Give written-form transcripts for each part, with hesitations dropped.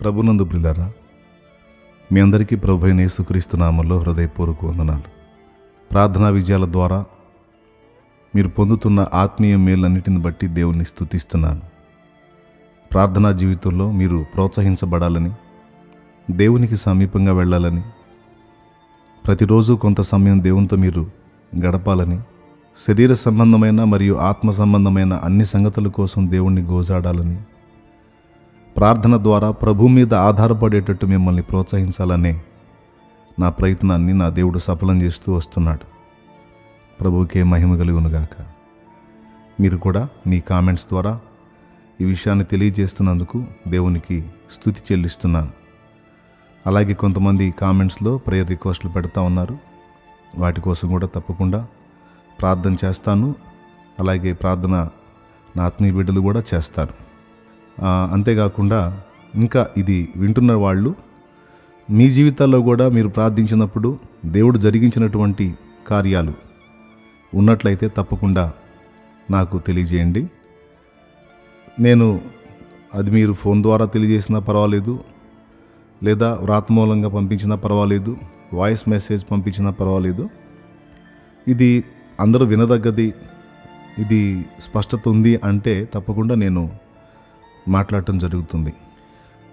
ప్రభునందు ప్రియులారా, మీ అందరికీ ప్రభువైన యేసుక్రీస్తు నామములో హృదయపూర్వక వందనాలు. ప్రార్థనా విజయాల ద్వారా మీరు పొందుతున్న ఆత్మీయ మేలన్నిటిని బట్టి దేవుణ్ణి స్తుతిస్తున్నాను. ప్రార్థనా జీవితంలో మీరు ప్రోత్సహించబడాలని, దేవునికి సమీపంగా వెళ్ళాలని, ప్రతిరోజు కొంత సమయం దేవునితో మీరు గడపాలని, శరీర సంబంధమైన మరియు ఆత్మ సంబంధమైన అన్ని సంగతుల కోసం దేవుణ్ణి గోజాడాలని, ప్రార్థన ద్వారా ప్రభు మీద ఆధారపడేటట్టు మిమ్మల్ని ప్రోత్సహించాలనే నా ప్రయత్నాన్ని నా దేవుడు సఫలం చేస్తూ వస్తున్నాడు. ప్రభువుకే మహిమ కలుగునుగాక. మీరు కూడా మీ కామెంట్స్ ద్వారా ఈ విషయాన్ని తెలియజేస్తున్నందుకు దేవునికి స్తుతి చెల్లిస్తున్నాను. అలాగే కొంతమంది కామెంట్స్లో ప్రేయర్ రిక్వెస్ట్లు పెడతా ఉన్నారు. వాటి కోసం కూడా తప్పకుండా ప్రార్థన చేస్తాను. అలాగే ప్రార్థన నా ఆత్మీయ బిడ్డలు కూడా చేస్తారు. అంతేకాకుండా ఇంకా ఇది వింటున్న వాళ్ళు మీ జీవితాల్లో కూడా మీరు ప్రార్థించినప్పుడు దేవుడు జరిగించినటువంటి కార్యాలు ఉన్నట్లయితే తప్పకుండా నాకు తెలియజేయండి. నేను అది మీరు ఫోన్ ద్వారా తెలియజేసినా పర్వాలేదు, లేదా వ్రాతమూలంగా పంపించినా పర్వాలేదు, వాయిస్ మెసేజ్ పంపించినా పర్వాలేదు. ఇది అందరూ వినదగ్గది, ఇది స్పష్టత ఉంది అంటే తప్పకుండా నేను మాట్లాడటం జరుగుతుంది.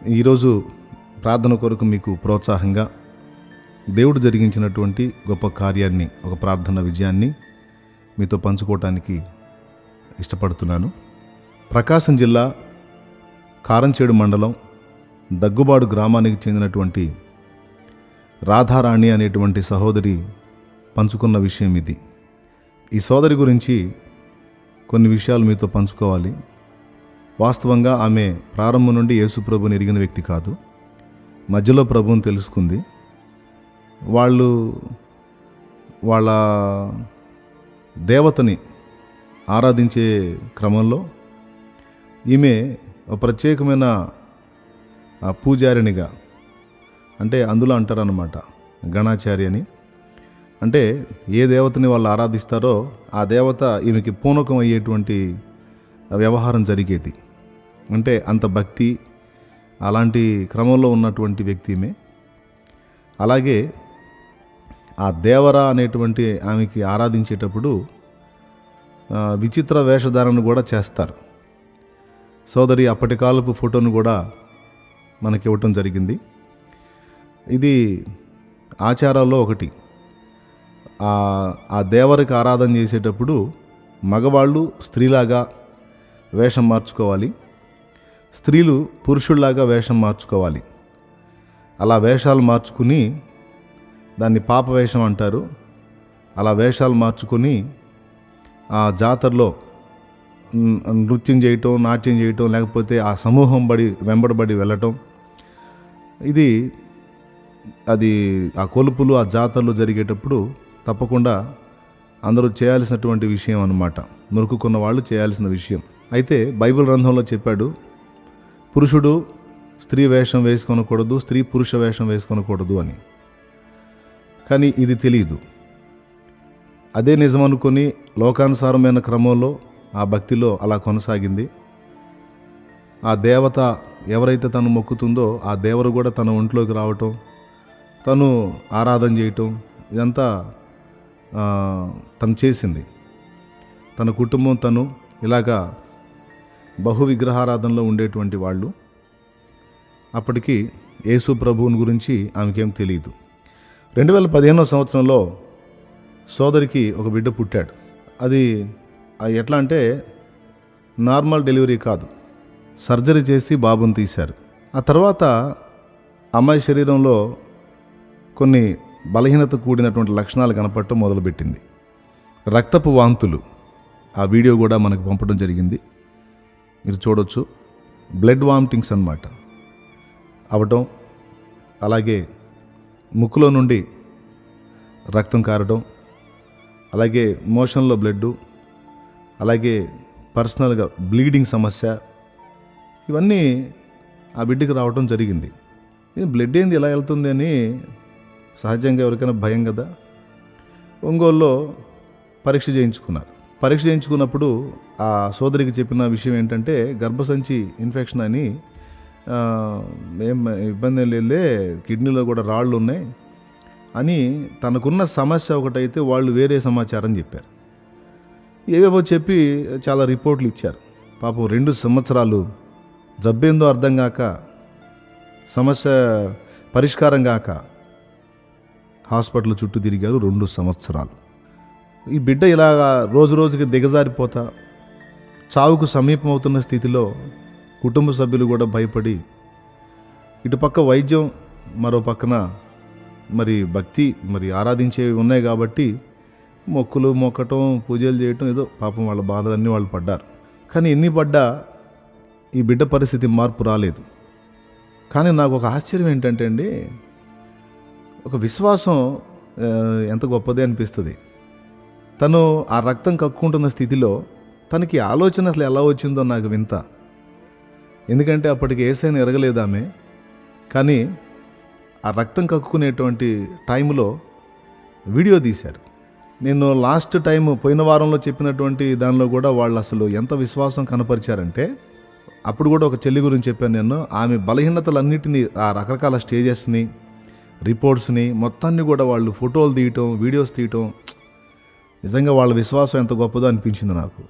ఈరోజు ప్రార్థన కొరకు మీకు ప్రోత్సాహంగా దేవుడు జరిగించినటువంటి గొప్ప కార్యాన్ని, ఒక ప్రార్థన విజయాన్ని మీతో పంచుకోవటానికి ఇష్టపడుతున్నాను. ప్రకాశం జిల్లా కారంచేడు మండలం దగ్గుబాడు గ్రామానికి చెందినటువంటి రాధారాణి అనేటువంటి సహోదరి పంచుకున్న విషయం ఇది. ఈ సోదరి గురించి కొన్ని విషయాలు మీతో పంచుకోవాలి. వాస్తవంగా ఆమె ప్రారంభం నుండి యేసు ప్రభుని ఎరిగిన వ్యక్తి కాదు. మధ్యలో ప్రభువుని తెలుసుకుంది. వాళ్ళ దేవతని ఆరాధించే క్రమంలో ఈమె ఒక ప్రత్యేకమైన పూజారినిగా, అంటే అందులో అంటారన్నమాట గణాచారి అని, అంటే ఏ దేవతని వాళ్ళు ఆరాధిస్తారో ఆ దేవత ఈమెకి పూనకం అయ్యేటువంటి వ్యవహారం జరిగేది. అంటే అంత భక్తి, అలాంటి క్రమంలో ఉన్నటువంటి వ్యక్తి ఈమె. అలాగే ఆ దేవర అనేటువంటి ఆమెకి ఆరాధించేటప్పుడు విచిత్ర వేషధారణ కూడా చేస్తారు. సోదరి అప్పటి కాలపు ఫోటోను కూడా మనకి ఇవ్వటం జరిగింది. ఇది ఆచారాల్లో ఒకటి. ఆ దేవరికి ఆరాధన చేసేటప్పుడు మగవాళ్ళు స్త్రీలాగా వేషం మార్చుకోవాలి, స్త్రీలు పురుషుల్లాగా వేషం మార్చుకోవాలి. అలా వేషాలు మార్చుకుని, దాన్ని పాప వేషం అంటారు, అలా వేషాలు మార్చుకొని ఆ జాతరలో నృత్యం చేయటం, నాట్యం చేయటం, లేకపోతే ఆ సమూహం వెంబడబడి వెళ్ళటం, అది ఆ కొలుపులు, ఆ జాతరలు జరిగేటప్పుడు తప్పకుండా అందరూ చేయాల్సినటువంటి విషయం అన్నమాట. మొక్కుకున్న వాళ్ళు చేయాల్సిన విషయం. అయితే బైబిల్ గ్రంథంలో చెప్పాడు, పురుషుడు స్త్రీ వేషం వేసుకొనకూడదు, స్త్రీ పురుష వేషం వేసుకొనకూడదు అని. కానీ ఇది తెలియదు. అదే నిజం అనుకొని లోకానుసారమైన క్రమంలో ఆ భక్తిలో అలా కొనసాగింది. ఆ దేవత ఎవరైతే తను మొక్కుతుందో ఆ దేవరు కూడా తన ఒంట్లోకి రావటం, తను ఆరాధన చేయటం, ఇదంతా తను చేసింది. తన కుటుంబం తను ఇలాగా బహు విగ్రహారాధనలో ఉండేటువంటి వాళ్ళు. అప్పటికి యేసు ప్రభువుని గురించి ఆమెకేం తెలియదు. 2015వ సంవత్సరంలో సోదరికి ఒక బిడ్డ పుట్టాడు. అది ఎట్లా అంటే నార్మల్ డెలివరీ కాదు, సర్జరీ చేసి బాబుని తీశారు. ఆ తర్వాత అమ్మాయి శరీరంలో కొన్ని బలహీనత కూడినటువంటి లక్షణాలు కనపడటం మొదలుపెట్టింది. రక్తపు వాంతులు, ఆ వీడియో కూడా మనకు పంపడం జరిగింది, మీరు చూడొచ్చు. బ్లడ్ వామిటింగ్స్ అన్నమాట అవటం, అలాగే ముక్కులో నుండి రక్తం కారడం, అలాగే మోషన్లో బ్లడ్, అలాగే పర్సనల్గా బ్లీడింగ్ సమస్య, ఇవన్నీ ఆ బిడ్డకి రావటం జరిగింది. బ్లడ్ ఏంది ఎలా వెళ్తుంది అని సహజంగా ఎవరికైనా భయం కదా. ఒంగోలులో పరీక్ష చేయించుకున్నప్పుడు ఆ సోదరికి చెప్పిన విషయం ఏంటంటే గర్భసంచి ఇన్ఫెక్షన్ అని ఏం ఇబ్బంది ఏం లేదులే, కిడ్నీలో కూడా రాళ్ళు ఉన్నాయి అని తనకున్న సమస్య ఒకటైతే వాళ్ళు వేరే సమాచారం చెప్పారు. ఏవేవో చెప్పి చాలా రిపోర్ట్లు ఇచ్చారు. పాపం 2 సంవత్సరాలు జబ్బేందో అర్థం కాక, సమస్య పరిష్కారం కాక హాస్పిటల్ చుట్టూ తిరిగారు 2 సంవత్సరాలు. ఈ బిడ్డ ఇలాగా రోజు రోజుకి దిగజారిపోతా చావుకు సమీపం అవుతున్న స్థితిలో కుటుంబ సభ్యులు కూడా భయపడి, ఇటుపక్క వైద్యం, మరో పక్కన మరి భక్తి, మరి ఆరాధించేవి ఉన్నాయి కాబట్టి మొక్కులు మొక్కటం, పూజలు చేయటం, ఏదో పాపం వాళ్ళ బాధలన్నీ వాళ్ళు పడ్డారు. కానీ ఎన్ని పడ్డా ఈ బిడ్డ పరిస్థితి మార్పు రాలేదు. కానీ నాకు ఒక ఆశ్చర్యం ఏంటంటే అండి, ఒక విశ్వాసం ఎంత గొప్పదే అనిపిస్తుంది. తను ఆ రక్తం కక్కుంటున్న స్థితిలో తనకి ఆలోచన అసలు ఎలా వచ్చిందో నాకు వింత. ఎందుకంటే అప్పటికి యేసయ్యను ఎరగలేదు ఆమె. కానీ ఆ రక్తం కక్కుకునేటువంటి టైంలో వీడియో తీశారు. నేను లాస్ట్ టైం పోయిన వారంలో చెప్పినటువంటి దానిలో కూడా వాళ్ళు అసలు ఎంత విశ్వాసం కనపరిచారంటే, అప్పుడు కూడా ఒక చెల్లి గురించి చెప్పాను నేను. ఆమె బలహీనతలన్నిటినీ, ఆ రకరకాల స్టేజెస్ని, రిపోర్ట్స్ని మొత్తాన్ని కూడా వాళ్ళు ఫోటోలు తీయటం, వీడియోస్ తీయటం, నిజంగా వాళ్ళ విశ్వాసం ఎంత గొప్పదో అనిపించింది నాకు.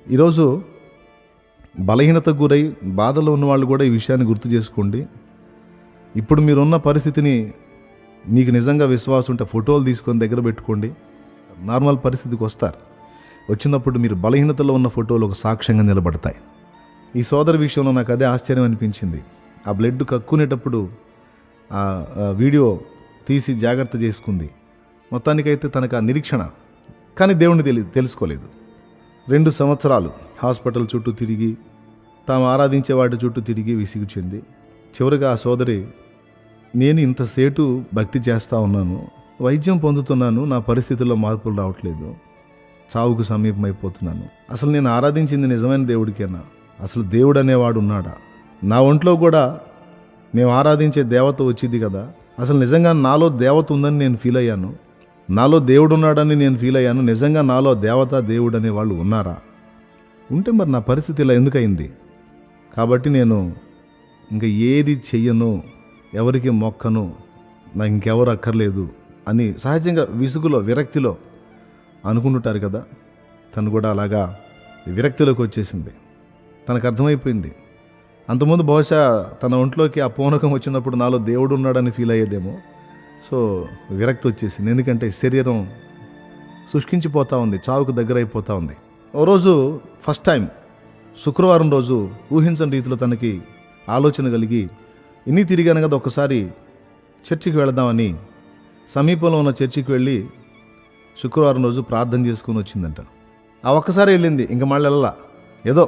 ఈరోజు బలహీనతకు గురై బాధలో ఉన్న వాళ్ళు కూడా ఈ విషయాన్ని గుర్తు చేసుకోండి. ఇప్పుడు మీరున్న పరిస్థితిని, మీకు నిజంగా విశ్వాసం ఉంటే ఫోటోలు తీసుకొని దగ్గర పెట్టుకోండి. నార్మల్ పరిస్థితికి వస్తారు. వచ్చినప్పుడు మీరు బలహీనతలో ఉన్న ఫోటోలు ఒక సాక్ష్యంగా నిలబడతాయి. ఈ సోదరి విషయంలో నాకు అదే ఆశ్చర్యం అనిపించింది. ఆ బ్లడ్ కక్కునేటప్పుడు ఆ వీడియో తీసి జాగ్రత్త చేసుకుంది. మొత్తానికైతే తనకు ఆ నిరీక్షణ, కానీ దేవుణ్ణి తెలుసుకోలేదు. 2 సంవత్సరాలు హాస్పిటల్ చుట్టూ తిరిగి, తాము ఆరాధించే వాటి చుట్టూ తిరిగి విసిగి చెంది, చివరిగా ఆ సోదరి, నేను ఇంతసేటు భక్తి చేస్తూ ఉన్నాను, వైద్యం పొందుతున్నాను, నా పరిస్థితుల్లో మార్పులు రావట్లేదు, చావుకు సమీపం అయిపోతున్నాను. అసలు నేను ఆరాధించింది నిజమైన దేవుడికేనా? అసలు దేవుడు అనేవాడు ఉన్నాడా? నా ఒంట్లో కూడా మేము ఆరాధించే దేవత వచ్చింది కదా, అసలు నిజంగా నాలో దేవత ఉందని నేను ఫీల్ అయ్యాను, నాలో దేవుడు ఉన్నాడని నేను ఫీల్ అయ్యాను. నిజంగా నాలో దేవత, దేవుడు అనే వాళ్ళు ఉన్నారా? ఉంటే మరి నా పరిస్థితి ఇలా ఎందుకయింది? కాబట్టి నేను ఇంకా ఏది చెయ్యను, ఎవరికి మొక్కను, నాకు ఇంకెవరు అక్కర్లేదు అని సహజంగా విసుగులో, విరక్తిలో అనుకుంటుంటారు కదా. తను కూడా అలాగా విరక్తిలోకి వచ్చేసింది. తనకు అర్థమైపోయింది. అంతకుముందు బహుశా తన ఒంట్లోకి ఆ పూనకం వచ్చినప్పుడు నాలో దేవుడు ఉన్నాడని ఫీల్ అయ్యేదేమో. సో విరక్తి వచ్చేసింది. ఎందుకంటే శరీరం శుష్కించిపోతూ ఉంది, చావుకు దగ్గర అయిపోతూ ఉంది. ఓ రోజు ఫస్ట్ టైం శుక్రవారం రోజు ఊహించని రీతిలో తనకి ఆలోచన కలిగి, ఇన్ని తిరిగాను కదా, ఒకసారి చర్చికి వెళదామని సమీపంలో ఉన్న చర్చికి వెళ్ళి శుక్రవారం రోజు ప్రార్థన చేసుకుని వచ్చిందంట. ఆ ఒక్కసారి వెళ్ళింది, ఇంక మళ్ళీ వెళ్ళాల. ఏదో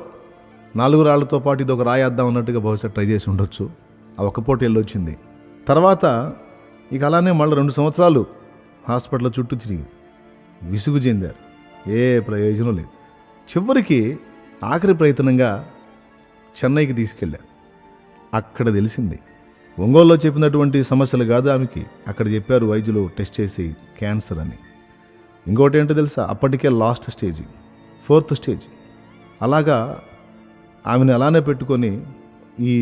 4 రాళ్లతో పాటు ఇది ఒక రాయేద్దాం అన్నట్టుగా బహుశా ట్రై చేసి ఉండొచ్చు. ఆ ఒక్క పూట వెళ్ళొచ్చింది. తర్వాత ఇక అలానే మళ్ళీ 2 సంవత్సరాలు హాస్పిటల్ చుట్టూ తిరిగి విసుగు చెందారు. ఏ ప్రయోజనం లేదు. చివరికి ఆఖరి ప్రయత్నంగా చెన్నైకి తీసుకెళ్ళారు. అక్కడ తెలిసింది, ఒంగోలులో చెప్పినటువంటి సమస్యలు కాదు ఆమెకి. అక్కడ చెప్పారు వైద్యులు టెస్ట్ చేసి క్యాన్సర్ అని. ఇంకోటి ఏంటో తెలుసా, అప్పటికే లాస్ట్ స్టేజ్, 4th స్టేజ్. అలాగా ఆమెను అలానే పెట్టుకొని ఈ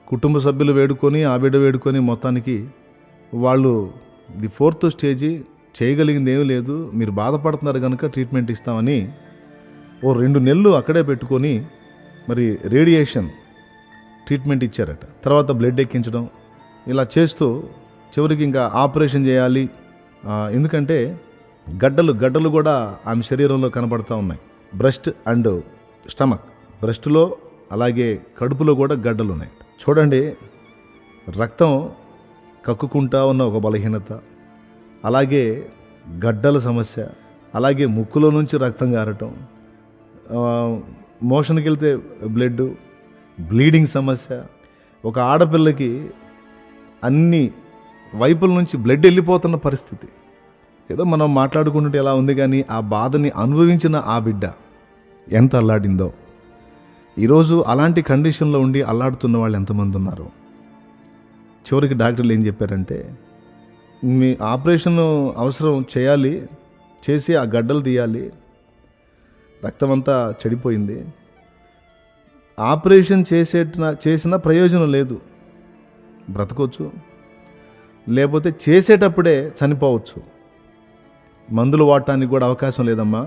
కుటుంబ సభ్యులు వేడుకొని, ఆ బిడ్డ వేడుకొని, మొత్తానికి వాళ్ళు ఇది 4th స్టేజీ, చేయగలిగింది ఏమీ లేదు, మీరు బాధపడుతున్నారు కనుక ట్రీట్మెంట్ ఇస్తామని ఓ 2 నెలలు అక్కడే పెట్టుకొని మరి రేడియేషన్ ట్రీట్మెంట్ ఇచ్చారట. తర్వాత బ్లడ్ ఎక్కించడం, ఇలా చేస్తూ చివరికి ఇంకా ఆపరేషన్ చేయాలి. ఎందుకంటే గడ్డలు కూడా ఆమె శరీరంలో కనబడుతూ ఉన్నాయి. బ్రెస్ట్ అండ్ స్టమక్, బ్రెస్ట్లో అలాగే కడుపులో కూడా గడ్డలు ఉన్నాయి. చూడండి, రక్తం కక్కుకుంటా ఉన్న ఒక బలహీనత, అలాగే గడ్డల సమస్య, అలాగే ముక్కులో నుంచి రక్తం గారటం, మోషన్కి వెళ్తే బ్లీడింగ్ సమస్య. ఒక ఆడపిల్లకి అన్ని వైపుల నుంచి బ్లడ్ వెళ్ళిపోతున్న పరిస్థితి. ఏదో మనం మాట్లాడుకుంటుంటే ఎలా ఉంది, కానీ ఆ బాధని అనుభవించిన ఆ బిడ్డ ఎంత అల్లాడిందో. ఈరోజు అలాంటి కండిషన్లో ఉండి అల్లాడుతున్న వాళ్ళు ఎంతమంది ఉన్నారు. చివరికి డాక్టర్లు ఏం చెప్పారంటే, మీ ఆపరేషన్ అవసరం చేయాలి, చేసి ఆ గడ్డలు తీయాలి, రక్తం అంతా చెడిపోయింది, ఆపరేషన్ చేసిన ప్రయోజనం లేదు. బ్రతకొచ్చు, లేకపోతే చేసేటప్పుడే చనిపోవచ్చు. మందులు వాడటానికి కూడా అవకాశం లేదమ్మా,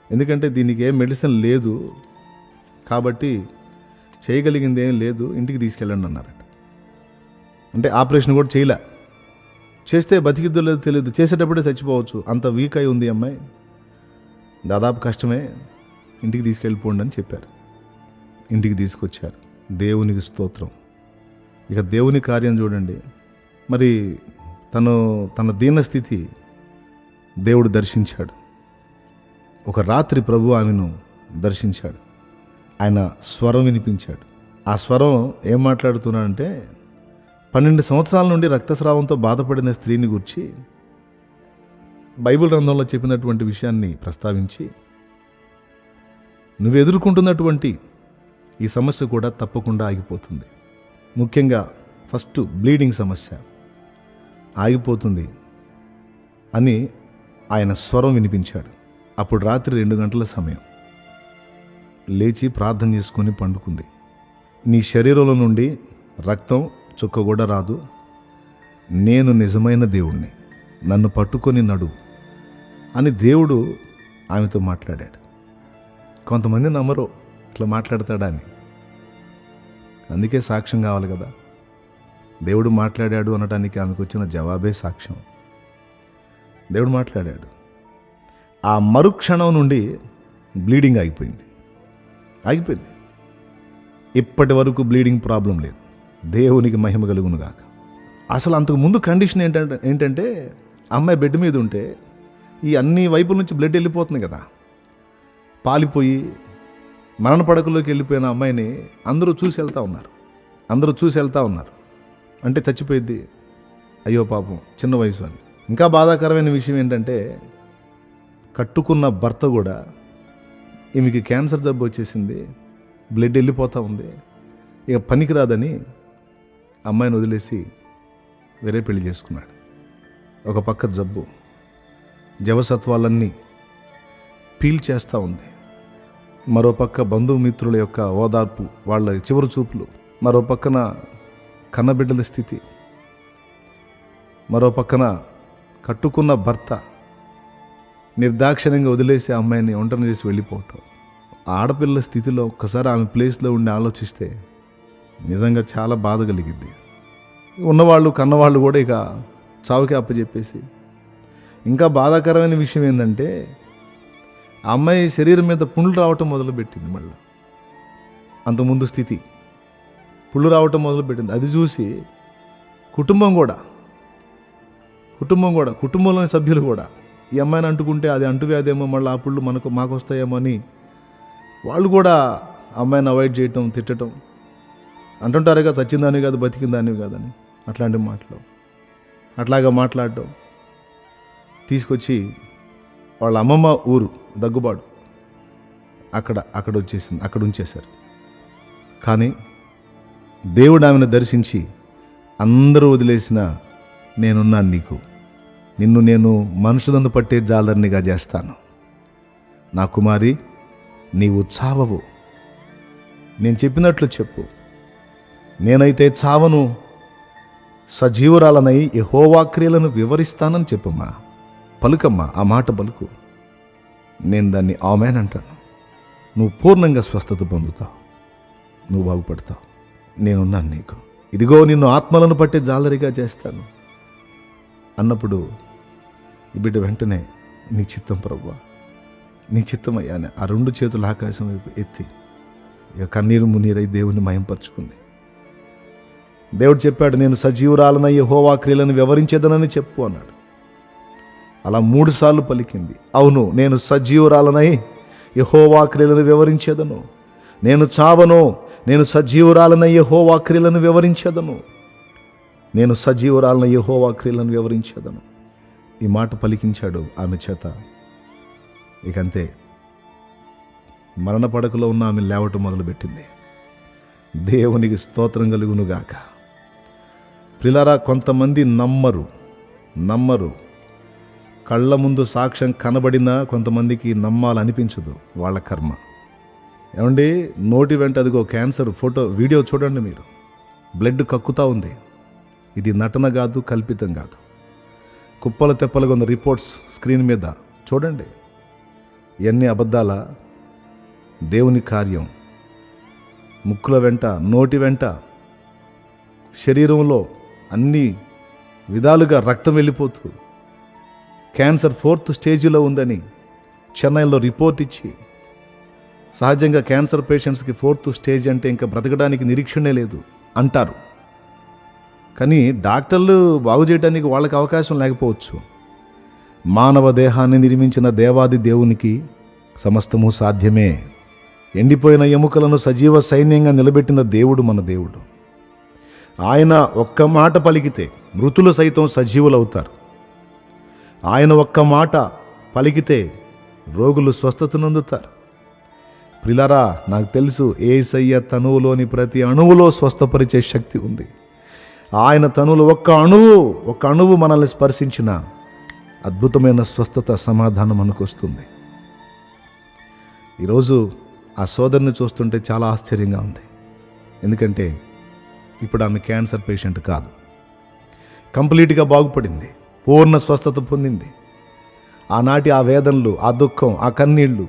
ఎందుకంటే దీనికి ఏ మెడిసిన్ లేదు కాబట్టి చేయగలిగింది ఏం లేదు, ఇంటికి తీసుకెళ్ళండి అన్నారట. అంటే ఆపరేషన్ కూడా చేయలే, చేస్తే బతికిద్దో లేదో తెలియదు, చేసేటప్పుడే చచ్చిపోవచ్చు, అంత వీక్ అయి ఉంది అమ్మాయి, దాదాపు కష్టమే, ఇంటికి తీసుకెళ్ళిపోండి అని చెప్పారు. ఇంటికి తీసుకొచ్చారు. దేవునికి స్తోత్రం. ఇక దేవుని కార్యం చూడండి. మరి తన దీనస్థితి దేవుడు దర్శించాడు. ఒక రాత్రి ప్రభు ఆమెను దర్శించాడు. ఆయన స్వరం వినిపించాడు. ఆ స్వరం ఏం మాట్లాడుతున్నాడంటే 12 సంవత్సరాల నుండి రక్తస్రావంతో బాధపడిన స్త్రీని గురించి బైబిల్ గ్రంథంలో చెప్పినటువంటి విషయాన్ని ప్రస్తావించి, నువ్వు ఎదుర్కొంటున్నటువంటి ఈ సమస్య కూడా తప్పకుండా ఆగిపోతుంది. ముఖ్యంగా ఫస్ట్ బ్లీడింగ్ సమస్య ఆగిపోతుంది అని ఆయన స్వరం వినిపించాడు. అప్పుడు రాత్రి 2 గంటల సమయం. లేచి ప్రార్థన చేసుకొని పండుకుంది. నీ శరీరంలో నుండి రక్తం చుక్క కూడా రాదు, నేను నిజమైన దేవుణ్ణి, నన్ను పట్టుకొని నడు అని దేవుడు ఆమెతో మాట్లాడాడు. కొంతమంది నమ్మరు ఇట్లా మాట్లాడతాడా అని. అందుకే సాక్ష్యం కావాలి కదా. దేవుడు మాట్లాడాడు అనటానికి ఆమెకు వచ్చిన జవాబే సాక్ష్యం. దేవుడు మాట్లాడాడు. ఆ మరుక్షణం నుండి బ్లీడింగ్ ఆగిపోయింది. ఇప్పటి వరకు బ్లీడింగ్ ప్రాబ్లం లేదు. దేవునికి మహిమ కలుగును గాక. అసలు అంతకు ముందు కండిషన్ ఏంటంటే అమ్మాయి బెడ్ మీద ఉంటే ఈ అన్ని వైపుల నుంచి బ్లడ్ వెళ్ళిపోతుంది కదా, పాలిపోయి మరణ పడకలోకి వెళ్ళిపోయిన అమ్మాయిని అందరూ చూసి వెళ్తూ ఉన్నారు. అంటే చచ్చిపోయిద్ది, అయ్యో పాపం చిన్న వయసు అని. ఇంకా బాధాకరమైన విషయం ఏంటంటే కట్టుకున్న భర్త కూడా ఈమెకి క్యాన్సర్ జబ్బు వచ్చేసింది, బ్లడ్ వెళ్ళిపోతూ ఉంది, ఇక పనికిరాదని అమ్మాయిని వదిలేసి వేరే పెళ్లి చేసుకున్నాడు. ఒక పక్క జబ్బు జవసత్వాలన్నీ పీల్చేస్తూ ఉంది, మరోపక్క బంధుమిత్రుల యొక్క ఓదార్పు, వాళ్ళ చివరి చూపులు, మరో పక్కన కన్నబిడ్డల స్థితి, మరో పక్కన కట్టుకున్న భర్త నిర్దాక్షిణ్యంగా వదిలేసి అమ్మాయిని ఒంటరి చేసి వెళ్ళిపోవటం. ఆడపిల్ల స్థితిలో ఒక్కసారి ఆమె ప్లేస్లో ఉండి ఆలోచిస్తే నిజంగా చాలా బాధ కలిగిద్ది. ఉన్నవాళ్ళు కన్నవాళ్ళు కూడా ఇక చావుకి అప్పచెప్పేసి. ఇంకా బాధాకరమైన విషయం ఏంటంటే ఆ అమ్మాయి శరీరం మీద పుండ్లు రావటం మొదలుపెట్టింది. మళ్ళీ అంతకుముందు స్థితి పుళ్ళు రావటం మొదలుపెట్టింది. అది చూసి కుటుంబంలోని సభ్యులు కూడా ఈ అమ్మాయిని అంటుకుంటే అది అంటువ్యాధేమో, మళ్ళీ ఆ పుళ్ళు మాకు వస్తాయేమో అని వాళ్ళు కూడా అమ్మాయిని అవాయిడ్ చేయటం, తిట్టడం, అంటుంటారుగా చచ్చిందానివి కాదు బతికిందానివి కాదని. అట్లాంటి అట్లాగా మాట్లాడటం తీసుకొచ్చి వాళ్ళ అమ్మమ్మ ఊరు దగ్గుబాటు అక్కడ వచ్చేసింది, అక్కడ ఉంచేశారు. కానీ దేవుడు ఆమెను దర్శించి అందరూ వదిలేసిన నేనున్నాను నీకు, నిన్ను నేను మనుషులను పట్టే జాలర్నిగా చేస్తాను, నా కుమారి నీవు చావవు, నేను చెప్పినట్లు చెప్పు, నేనైతే చావను, సజీవురాలనై యెహోవా క్రియలను వివరిస్తానని చెప్పమ్మా, పలుకమ్మా, ఆ మాట పలుకు, నేను దాన్ని ఆమేన్ అంటాను, నువ్వు పూర్ణంగా స్వస్థత పొందుతావు, నువ్వు బాగుపడతావు, నేనున్నాను నీకు, ఇదిగో నిన్ను ఆత్మలను పట్టే జాలరిగా చేస్తాను అన్నప్పుడు ఈ బిడ్డ వెంటనే నీ చిత్తం ప్రభువా, నీ చిత్తమయ్యా అని ఆ 2 చేతులు ఆకాశం వైపు ఎత్తి ఇక కన్నీరు మున్నీరై దేవుని మయంపరుచుకుంది. దేవుడు చెప్పాడు, నేను సజీవురాలనై యెహోవా క్రియలను వివరించేదనని చెప్పు అన్నాడు. అలా 3 సార్లు పలికింది. అవును, నేను సజీవురాలనై యెహోవా క్రియలను వివరించేదను, నేను చావను, నేను సజీవురాలనై యెహోవా క్రియలను వివరించేదను, నేను సజీవురాలనై యెహోవా క్రియలను వివరించేదను. ఈ మాట పలికించాడు ఆమె చేత. ఇకంతే, మరణ పడకలో ఉన్న ఆమె లేవటం మొదలుపెట్టింది. దేవునికి స్తోత్రం కలుగునుగాక. ప్రిలారా, కొంతమంది నమ్మరు. కళ్ళ ముందు సాక్ష్యం కనబడినా కొంతమందికి నమ్మాలనిపించదు, వాళ్ళ కర్మ. ఏమండి, నోటి వెంట అదిగో క్యాన్సర్ ఫోటో వీడియో చూడండి మీరు. బ్లడ్ కక్కుతా ఉంది. ఇది నటన కాదు, కల్పితం కాదు. కుప్పల తెప్పలుగా ఉన్న రిపోర్ట్స్ స్క్రీన్ మీద చూడండి. ఇవన్నీ అబద్ధాల? దేవుని కార్యం. ముక్కుల వెంట, నోటి వెంట, శరీరంలో అన్ని విధాలుగా రక్తం వెళ్ళిపోతూ క్యాన్సర్ 4th స్టేజ్లో ఉందని చెన్నైలో రిపోర్ట్ ఇచ్చి, సహజంగా క్యాన్సర్ పేషెంట్స్కి 4th స్టేజ్ అంటే ఇంకా బ్రతకడానికి నిరీక్షణే లేదు అంటారు. కానీ డాక్టర్లు బాగు చేయడానికి వాళ్ళకి అవకాశం లేకపోవచ్చు. మానవ దేహాన్ని నిర్మించిన దేవాది దేవునికి సమస్తము సాధ్యమే. ఎండిపోయిన ఎముకలను సజీవ సైన్యంగా నిలబెట్టిన దేవుడు మన దేవుడు. ఆయన ఒక్క మాట పలికితే మృతులు సైతం సజీవులవుతారు. ఆయన ఒక్క మాట పలికితే రోగులు స్వస్థత నొందుతారు. ప్రిలారా, నాకు తెలుసు యేసయ్య తనువులోని ప్రతి అణువులో స్వస్థపరిచే శక్తి ఉంది. ఆయన తనువులో ఒక్క అణువు మనల్ని స్పర్శించిన అద్భుతమైన స్వస్థత, సమాధానం మనకు వస్తుంది. ఈరోజు ఆ సోదరిని చూస్తుంటే చాలా ఆశ్చర్యంగా ఉంది. ఎందుకంటే ఇప్పుడు ఆమె క్యాన్సర్ పేషెంట్ కాదు, కంప్లీట్గా బాగుపడింది, పూర్ణ స్వస్థత పొందింది. ఆనాటి ఆ వేదనలు, ఆ దుఃఖం, ఆ కన్నీళ్లు,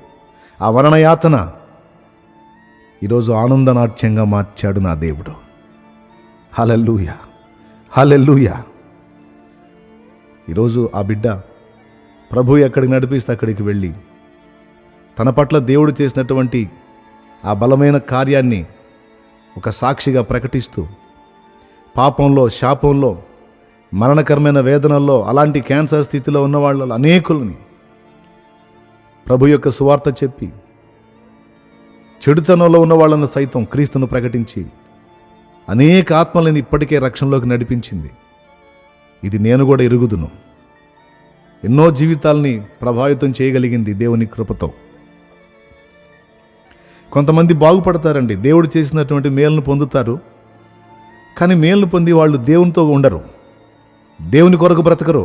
ఆ మరణయాతన ఈరోజు ఆనందనాట్యంగా మార్చాడు నా దేవుడు. హల్లెలూయా, హల్లెలూయా. ఈరోజు ఆ బిడ్డ ప్రభు ఎక్కడికి నడిపిస్తే అక్కడికి వెళ్ళి తన పట్ల దేవుడు చేసినటువంటి ఆ బలమైన కార్యాన్ని ఒక సాక్షిగా ప్రకటిస్తూ, పాపంలో, శాపంలో, మరణకరమైన వేదనల్లో, అలాంటి క్యాన్సర్ స్థితిలో ఉన్న వాళ్ళ అనేకులని ప్రభు యొక్క సువార్త చెప్పి, చెడుతనంలో ఉన్న వాళ్ళను సైతం క్రీస్తును ప్రకటించి అనేక ఆత్మలను ఇప్పటికే రక్షణలోకి నడిపించింది. ఇది నేను కూడా ఎరుగుదును. ఎన్నో జీవితాల్ని ప్రభావితం చేయగలిగింది దేవుని కృపతో. కొంతమంది బాగుపడతారండి, దేవుడు చేసినటువంటి మేలును పొందుతారు. కానీ మేలును పొంది వాళ్ళు దేవునితో ఉండరు, దేవుని కొరకు బ్రతకరు.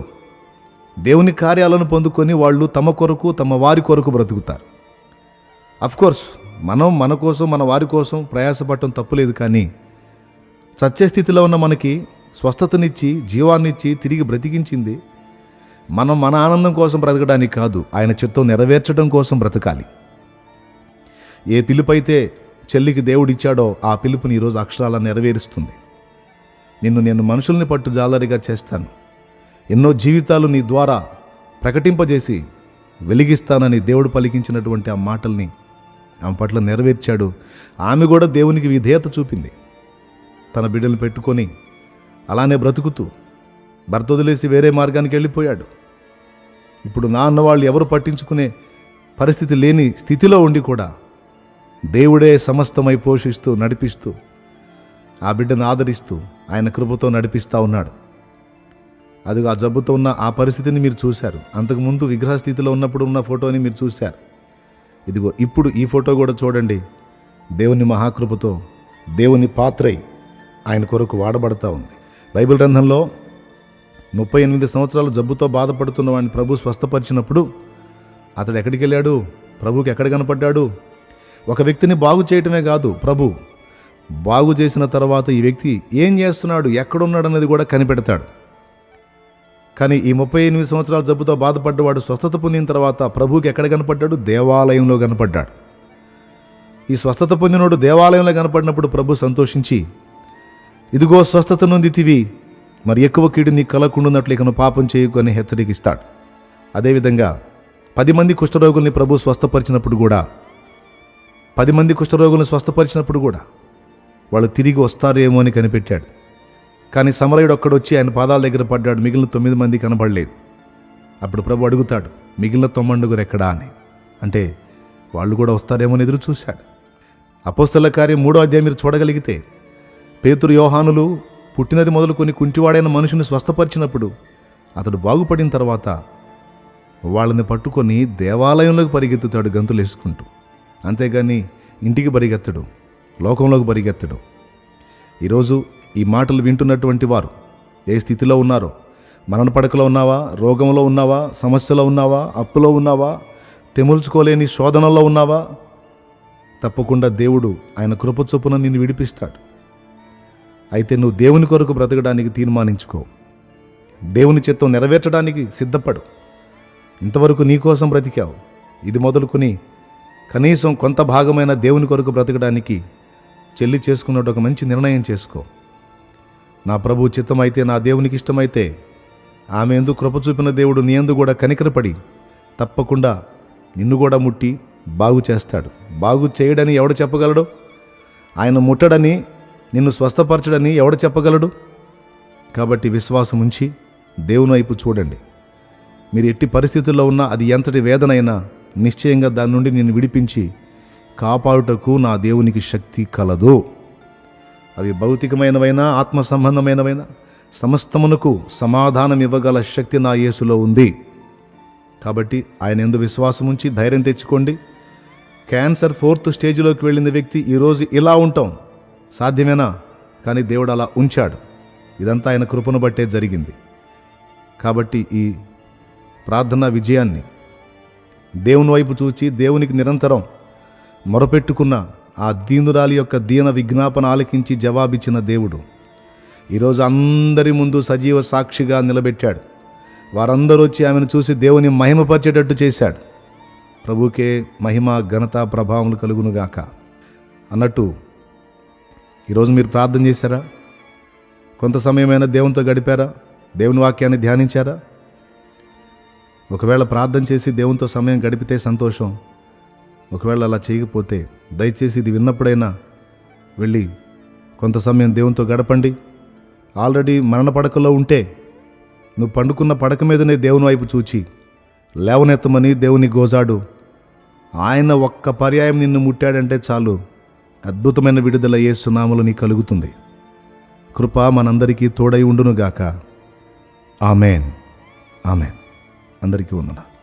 దేవుని కార్యాలను పొందుకొని వాళ్ళు తమ కొరకు, తమ వారి కొరకు బ్రతుకుతారు. అఫ్కోర్స్ మనం మన కోసం, మన వారి కోసం ప్రయాసపడటం తప్పులేదు. కానీ చచ్చే స్థితిలో ఉన్న మనకి స్వస్థతనిచ్చి, జీవాన్నిచ్చి, తిరిగి బ్రతికించింది మనం మన ఆనందం కోసం బ్రతకడానికి కాదు, ఆయన చిత్తం నెరవేర్చడం కోసం బ్రతకాలి. ఏ పిలుపైతే చెల్లికి దేవుడిచ్చాడో ఆ పిలుపుని ఈరోజు అక్షరాల నెరవేరుస్తుంది. నేను మనుషుల్ని పట్టు జాలరిగా చేస్తాను, ఎన్నో జీవితాలు నీ ద్వారా ప్రకటింపజేసి వెలిగిస్తానని దేవుడు పలికించినటువంటి ఆ మాటల్ని ఆమె పట్ల నెరవేర్చాడు. ఆమె కూడా దేవునికి విధేయత చూపింది. తన బిడ్డలు పెట్టుకొని అలానే బ్రతుకుతూ భర్త వదిలేసి వేరే మార్గానికి వెళ్ళిపోయాడు. ఇప్పుడు నా అన్నవాళ్ళు ఎవరు పట్టించుకునే పరిస్థితి లేని స్థితిలో ఉండి కూడా దేవుడే సమస్తమై పోషిస్తూ, నడిపిస్తూ, ఆ బిడ్డను ఆదరిస్తూ ఆయన కృపతో నడిపిస్తూ ఉన్నాడు. అదిగో ఆ జబ్బుతో ఉన్న ఆ పరిస్థితిని మీరు చూశారు. అంతకుముందు విగ్రహ స్థితిలో ఉన్నప్పుడు ఉన్న ఫోటోని మీరు చూశారు. ఇదిగో ఇప్పుడు ఈ ఫోటో కూడా చూడండి. దేవుని మహాకృపతో దేవుని పాత్రై ఆయన కొరకు వాడబడతా ఉంది. బైబిల్ గ్రంథంలో 38 సంవత్సరాలు జబ్బుతో బాధపడుతున్న వాడిని ప్రభు స్వస్థపరిచినప్పుడు అతడు ఎక్కడికి వెళ్ళాడు? ప్రభుకి ఎక్కడ కనపడ్డాడు? ఒక వ్యక్తిని బాగు చేయటమే కాదు, ప్రభు బాగు చేసిన తర్వాత ఈ వ్యక్తి ఏం చేస్తున్నాడు, ఎక్కడున్నాడు అనేది కూడా కనిపెడతాడు. కానీ ఈ 38 సంవత్సరాల జబ్బుతో బాధపడ్డవాడు స్వస్థత పొందిన తర్వాత ప్రభుకి ఎక్కడ కనపడ్డాడు? దేవాలయంలో కనపడ్డాడు. ఈ స్వస్థత పొందినోడు దేవాలయంలో కనపడినప్పుడు ప్రభు సంతోషించి, ఇదిగో స్వస్థత నొందితివి, మరి ఎక్కువ కీడు నీ కలకుండున్నట్లు ఇకను పాపం చేయకు అని హెచ్చరికిస్తాడు. అదేవిధంగా 10 మంది కుష్ఠరోగుల్ని ప్రభు స్వస్థపరిచినప్పుడు కూడా 10 మంది కుష్ఠరోగులను స్వస్థపరిచినప్పుడు కూడా వాళ్ళు తిరిగి వస్తారేమో అని కనిపెట్టాడు. కానీ సమరయుడు ఒక్కడొచ్చి ఆయన పాదాల దగ్గర పడ్డాడు, మిగిలిన 9 మంది కనపడలేదు. అప్పుడు ప్రభు అడుగుతాడు, మిగిలిన 9 ఎక్కడా అని. అంటే వాళ్ళు కూడా వస్తారేమో అని ఎదురు చూశాడు. అపోస్తలుల కార్యం 3వ అధ్యాయం మీరు చూడగలిగితే, పేతురు, యోహానులు పుట్టినది మొదలుకొని కుంటివాడైన మనుషుని స్వస్థపరిచినప్పుడు అతడు బాగుపడిన తర్వాత వాళ్ళని పట్టుకొని దేవాలయంలోకి పరిగెత్తుతాడు గంతులు వేసుకుంటూ. అంతేగాని ఇంటికి పరిగెత్తడు, లోకంలోకి పరిగెత్తడు. ఈరోజు ఈ మాటలు వింటున్నటువంటి వారు ఏ స్థితిలో ఉన్నారో, మరణ పడకలో ఉన్నావా, రోగంలో ఉన్నావా, సమస్యలో ఉన్నావా, అప్పులో ఉన్నావా, తెముల్చుకోలేని శోధనలో ఉన్నావా, తప్పకుండా దేవుడు ఆయన కృప చొప్పున నిన్ను విడిపిస్తాడు. అయితే నువ్వు దేవుని కొరకు బ్రతకడానికి తీర్మానించుకో. దేవుని చిత్తం నెరవేర్చడానికి సిద్ధపడు. ఇంతవరకు నీకోసం బ్రతికావు. ఇది మొదలుకొని కనీసం కొంత భాగమైన దేవుని కొరకు బ్రతకడానికి చెల్లి చేసుకున్నట్టు ఒక మంచి నిర్ణయం చేసుకో. నా ప్రభు చిత్తమైతే, నా దేవునికి ఇష్టమైతే, ఆమె ఎందుకు కృప చూపిన దేవుడు నీ యందు కూడా కనికరపడి తప్పకుండా నిన్ను కూడా ముట్టి బాగు చేస్తాడు. బాగు చేయడని ఎవడు చెప్పగలడు? ఆయన ముట్టడని, నిన్ను స్వస్థపరచడని ఎవడు చెప్పగలడు? కాబట్టి విశ్వాసం ఉంచి దేవుని వైపు చూడండి. మీరు ఎట్టి పరిస్థితుల్లో ఉన్నా, అది ఎంతటి వేదనైనా నిశ్చయంగా దాని నుండి నిన్ను విడిపించి కాపాడుటకు నా దేవునికి శక్తి కలదు. అవి భౌతికమైనవైనా ఆత్మ సంబంధమైనవైనా సమస్తమునకు సమాధానం ఇవ్వగల శక్తి నా యేసులో ఉంది. కాబట్టి ఆయన యందు విశ్వాసం ఉంచి ధైర్యం తెచ్చుకోండి. క్యాన్సర్ 4th స్టేజ్లోకి వెళ్ళిన వ్యక్తి ఈరోజు ఇలా ఉంటాం సాధ్యమేనా? కానీ దేవుడు అలా ఉంచాడు. ఇదంతా ఆయన కృపను బట్టే జరిగింది. కాబట్టి ఈ ప్రార్థనా విజయాన్ని దేవుని వైపు చూచి దేవునికి నిరంతరం మొరపెట్టుకున్న ఆ దీనురాలి యొక్క దీన విజ్ఞాపన ఆలకించి జవాబిచ్చిన దేవుడు ఈరోజు అందరి ముందు సజీవ సాక్షిగా నిలబెట్టాడు. వారందరూ వచ్చి ఆమెను చూసి దేవుని మహిమపరిచేటట్టు చేశాడు. ప్రభుకే మహిమ, ఘనత, ప్రభావములు కలుగునుగాక అన్నట్టు ఈరోజు మీరు ప్రార్థన చేశారా? కొంత సమయమైనా దేవునితో గడిపారా? దేవుని వాక్యాన్ని ధ్యానించారా? ఒకవేళ ప్రార్థన చేసి దేవునితో సమయం గడిపితే సంతోషం. ఒకవేళ అలా చేయకపోతే దయచేసి ఇది విన్నప్పుడైనా వెళ్ళి కొంత సమయం దేవునితో గడపండి. ఆల్రెడీ మరణ పడకలో ఉంటే నువ్వు పండుకున్న పడక మీదనే దేవుని వైపు చూచి లేవనెత్తమని దేవుని గోజాడు. ఆయన ఒక్క పర్యాయం నిన్ను ముట్టాడంటే చాలు, అద్భుతమైన విడుదల యేసు నామములో నీకు కలుగుతుంది. కృప మనందరికీ తోడై ఉండునుగాక. ఆమెన్. ఆమెన్. అందరికీ వందనాలు.